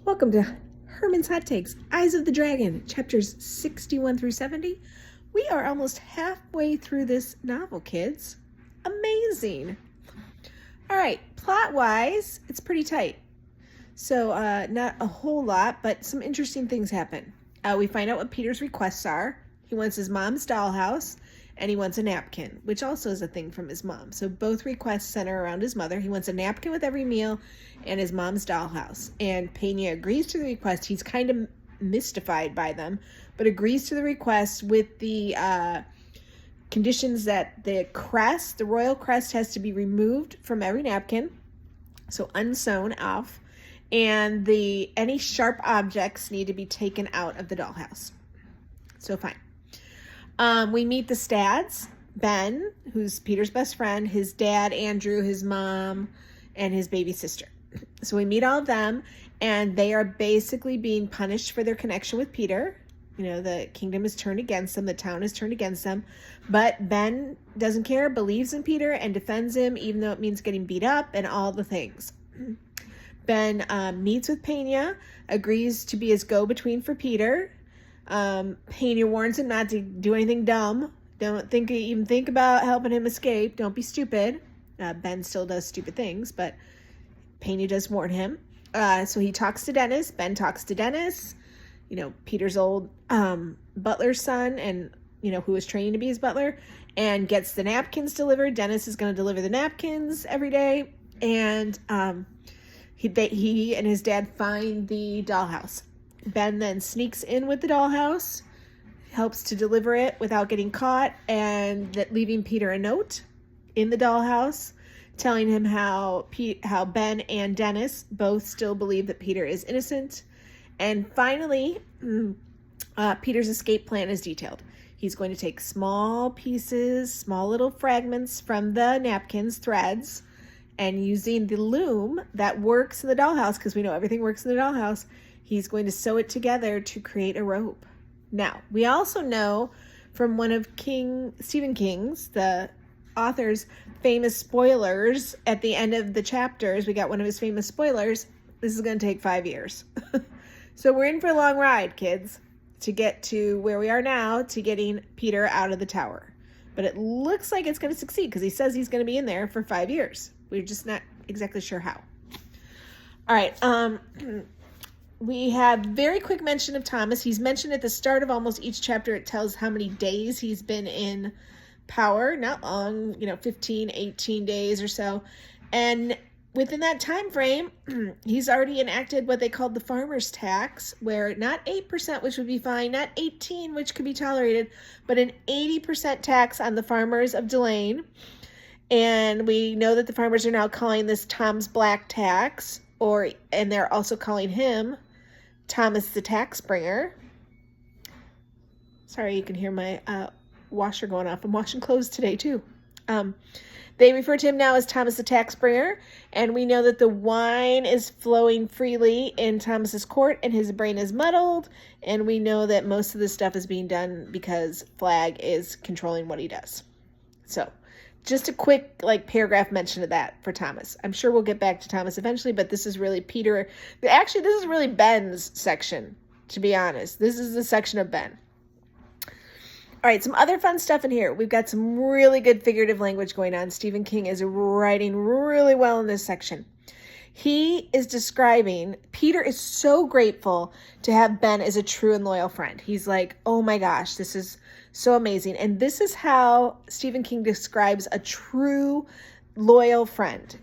Welcome to Herman's Hot Takes, Eyes of the Dragon, chapters 61 through 70. We are almost halfway through this novel, kids. Amazing. All right, plot-wise, it's pretty tight. So not a whole lot, but some interesting things happen. We find out what Peter's requests are. He wants his mom's dollhouse, and he wants a napkin, which also is a thing from his mom. So both requests center around his mother. He wants a napkin with every meal and his mom's dollhouse. And Pena agrees to the request. He's kind of mystified by them, but agrees to the request with the conditions that the royal crest has to be removed from every napkin, so unsewn off, and any sharp objects need to be taken out of the dollhouse. So fine. We meet the Stads, Ben, who's Peter's best friend, his dad, Andrew, his mom, and his baby sister. So we meet all of them, and they are basically being punished for their connection with Peter. You know, the kingdom is turned against them, the town is turned against them, but Ben doesn't care, believes in Peter, and defends him, even though it means getting beat up and all the things. Ben meets with Pena, agrees to be his go-between for Peter. Pena warns him not to do anything dumb. Don't even think about helping him escape. Don't be stupid. Ben still does stupid things, but Pena does warn him. So he talks to Dennis. Ben talks to Dennis, you know, Peter's old butler's son, and, you know, who was training to be his butler, and gets the napkins delivered. Dennis is going to deliver the napkins every day, and he and his dad find the dollhouse. Ben then sneaks in with the dollhouse, helps to deliver it without getting caught, and leaving Peter a note in the dollhouse telling him how Ben and Dennis both still believe that Peter is innocent. And finally, Peter's escape plan is detailed. He's going to take small pieces, small little fragments from the napkins, threads, and using the loom that works in the dollhouse, because we know everything works in the dollhouse, he's going to sew it together to create a rope. Now, we also know from one of Stephen King's, the author's, famous spoilers at the end of the chapters. We got one of his famous spoilers. This is going to take 5 years. So we're in for a long ride, kids, to get to where we are now, to getting Peter out of the tower. But it looks like it's going to succeed, because he says he's going to be in there for 5 years. We're just not exactly sure how. All right. We have very quick mention of Thomas. He's mentioned at the start of almost each chapter. It tells how many days he's been in power. Not long, 15, 18 days or so. And within that time frame, he's already enacted what they called the farmer's tax, where not 8%, which would be fine, not 18%, which could be tolerated, but an 80% tax on the farmers of Delane. And we know that the farmers are now calling this Tom's Black Tax, and they're also calling him Thomas the Tax Bringer. Sorry, you can hear my washer going off. I'm washing clothes today, too. They refer to him now as Thomas the Tax Bringer, and we know that the wine is flowing freely in Thomas's court, and his brain is muddled, and we know that most of this stuff is being done because Flag is controlling what he does. So, just a quick paragraph mention of that for Thomas. I'm sure we'll get back to Thomas eventually, but this is really Peter. Actually, this is really Ben's section, to be honest. This is the section of Ben. All right, some other fun stuff in here. We've got some really good figurative language going on. Stephen King is writing really well in this section. He is describing, Peter is so grateful to have Ben as a true and loyal friend. He's like, oh my gosh, this is so amazing. And this is how Stephen King describes a true loyal friend,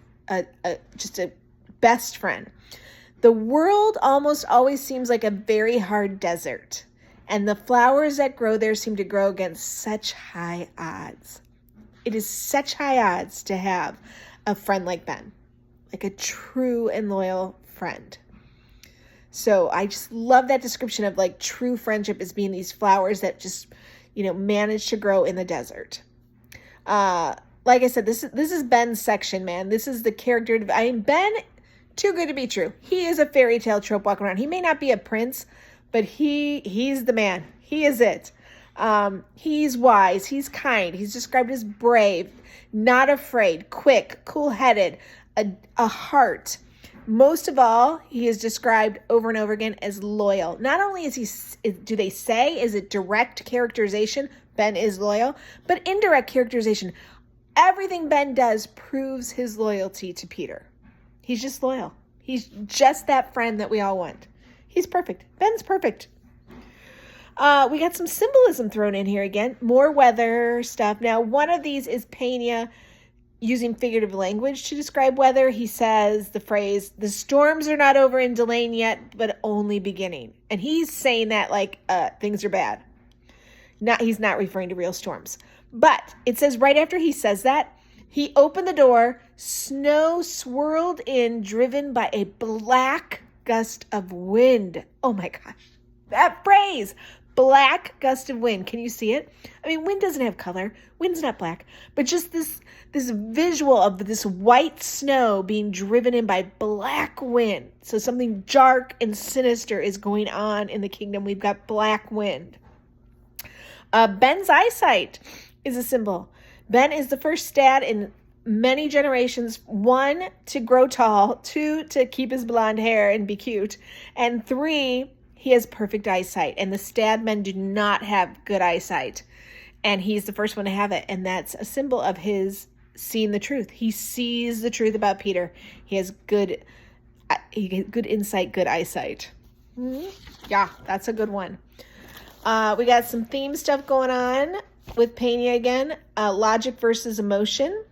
just a best friend. The world almost always seems like a very hard desert, and the flowers that grow there seem to grow against such high odds. It is such high odds to have a friend like Ben, like a true and loyal friend. So I just love that description of true friendship as being these flowers that just, manage to grow in the desert. Like I said, this is Ben's section, man. This is the character. Ben, too good to be true. He is a fairy tale trope walking around. He may not be a prince, but he's the man. He is it. He's wise. He's kind. He's described as brave, not afraid, quick, cool-headed, a heart, Most of all, he is described over and over again as loyal. Not only is do they say, is it direct characterization, Ben is loyal, but indirect characterization. Everything Ben does proves his loyalty to Peter. He's just loyal. He's just that friend that we all want. He's perfect. Ben's perfect. We got some symbolism thrown in here again. More weather stuff. Now, one of these is Pena using figurative language to describe weather. He says the phrase, the storms are not over in Delane yet, but only beginning. And he's saying that like things are bad. He's not referring to real storms. But it says right after he says that, he opened the door, snow swirled in, driven by a black gust of wind. Oh my gosh. That phrase, black gust of wind. Can you see it? I mean, wind doesn't have color. Wind's not black. But just this visual of this white snow being driven in by black wind. So something dark and sinister is going on in the kingdom. We've got black wind. Ben's eyesight is a symbol. Ben is the first dad in many generations. 1, to grow tall. 2, to keep his blonde hair and be cute. And 3, he has perfect eyesight. And the Stad men do not have good eyesight. And he's the first one to have it. And that's a symbol of his seeing the truth. He sees the truth about Peter. He has good insight, good eyesight. Yeah, that's a good one. We got some theme stuff going on with Pena again. Logic versus emotion.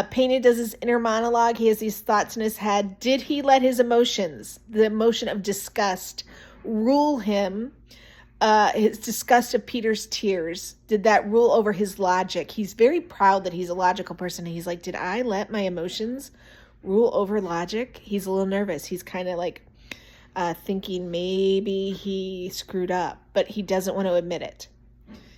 Pena does his inner monologue. He has these thoughts in his head. Did he let his emotions, the emotion of disgust, rule him? His disgust of Peter's tears, did that rule over his logic? He's very proud that he's a logical person. He's like, did I let my emotions rule over logic? He's a little nervous. He's kind of like thinking maybe he screwed up, but he doesn't want to admit it.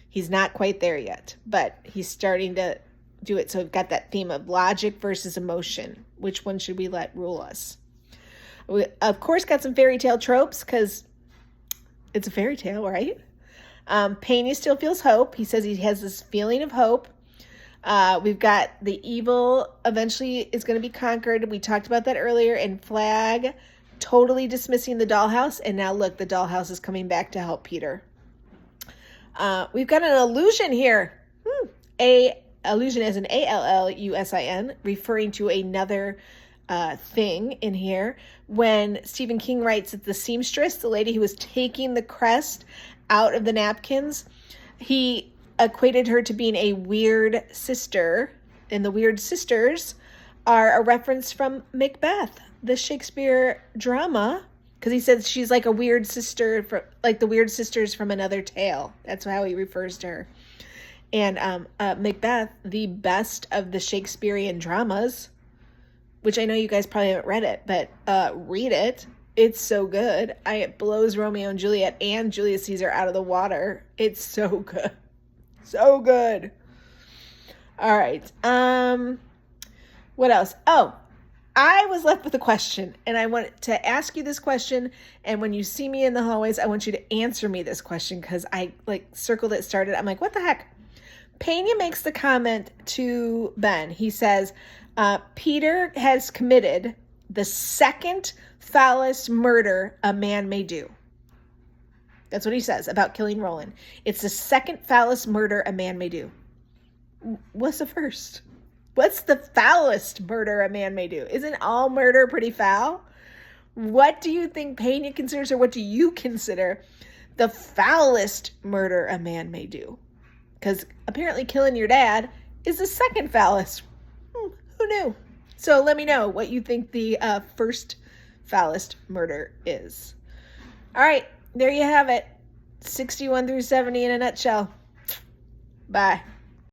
He's not quite there yet, but he's starting to do it. So we've got that theme of logic versus emotion. Which one should we let rule us? We, of course, got some fairy tale tropes because it's a fairy tale, right? Pena still feels hope. He says he has this feeling of hope. We've got the evil eventually is going to be conquered. We talked about that earlier. And Flag totally dismissing the dollhouse. And now look, the dollhouse is coming back to help Peter. We've got an allusion here. Allusion as an ALLUSIN, referring to another thing in here. When Stephen King writes that the seamstress, the lady who was taking the crest out of the napkins, he equated her to being a weird sister. And the weird sisters are a reference from Macbeth, the Shakespeare drama, because he says she's like a weird sister, like the weird sisters from another tale. That's how he refers to her. And Macbeth, the best of the Shakespearean dramas, which I know you guys probably haven't read it, but read it. It's so good. It blows Romeo and Juliet and Julius Caesar out of the water. It's so good. So good. All right. What else? Oh, I was left with a question, and I want to ask you this question. And when you see me in the hallways, I want you to answer me this question because I circled it, started. I'm like, what the heck? Pena makes the comment to Ben. He says, Peter has committed the second foulest murder a man may do. That's what he says about killing Roland. It's the second foulest murder a man may do. What's the first? What's the foulest murder a man may do? Isn't all murder pretty foul? What do you think Pena considers, or what do you consider the foulest murder a man may do? Because apparently killing your dad is the second foulest. Who knew? So let me know what you think the first foulest murder is. All right, there you have it. 61 through 70 in a nutshell. Bye.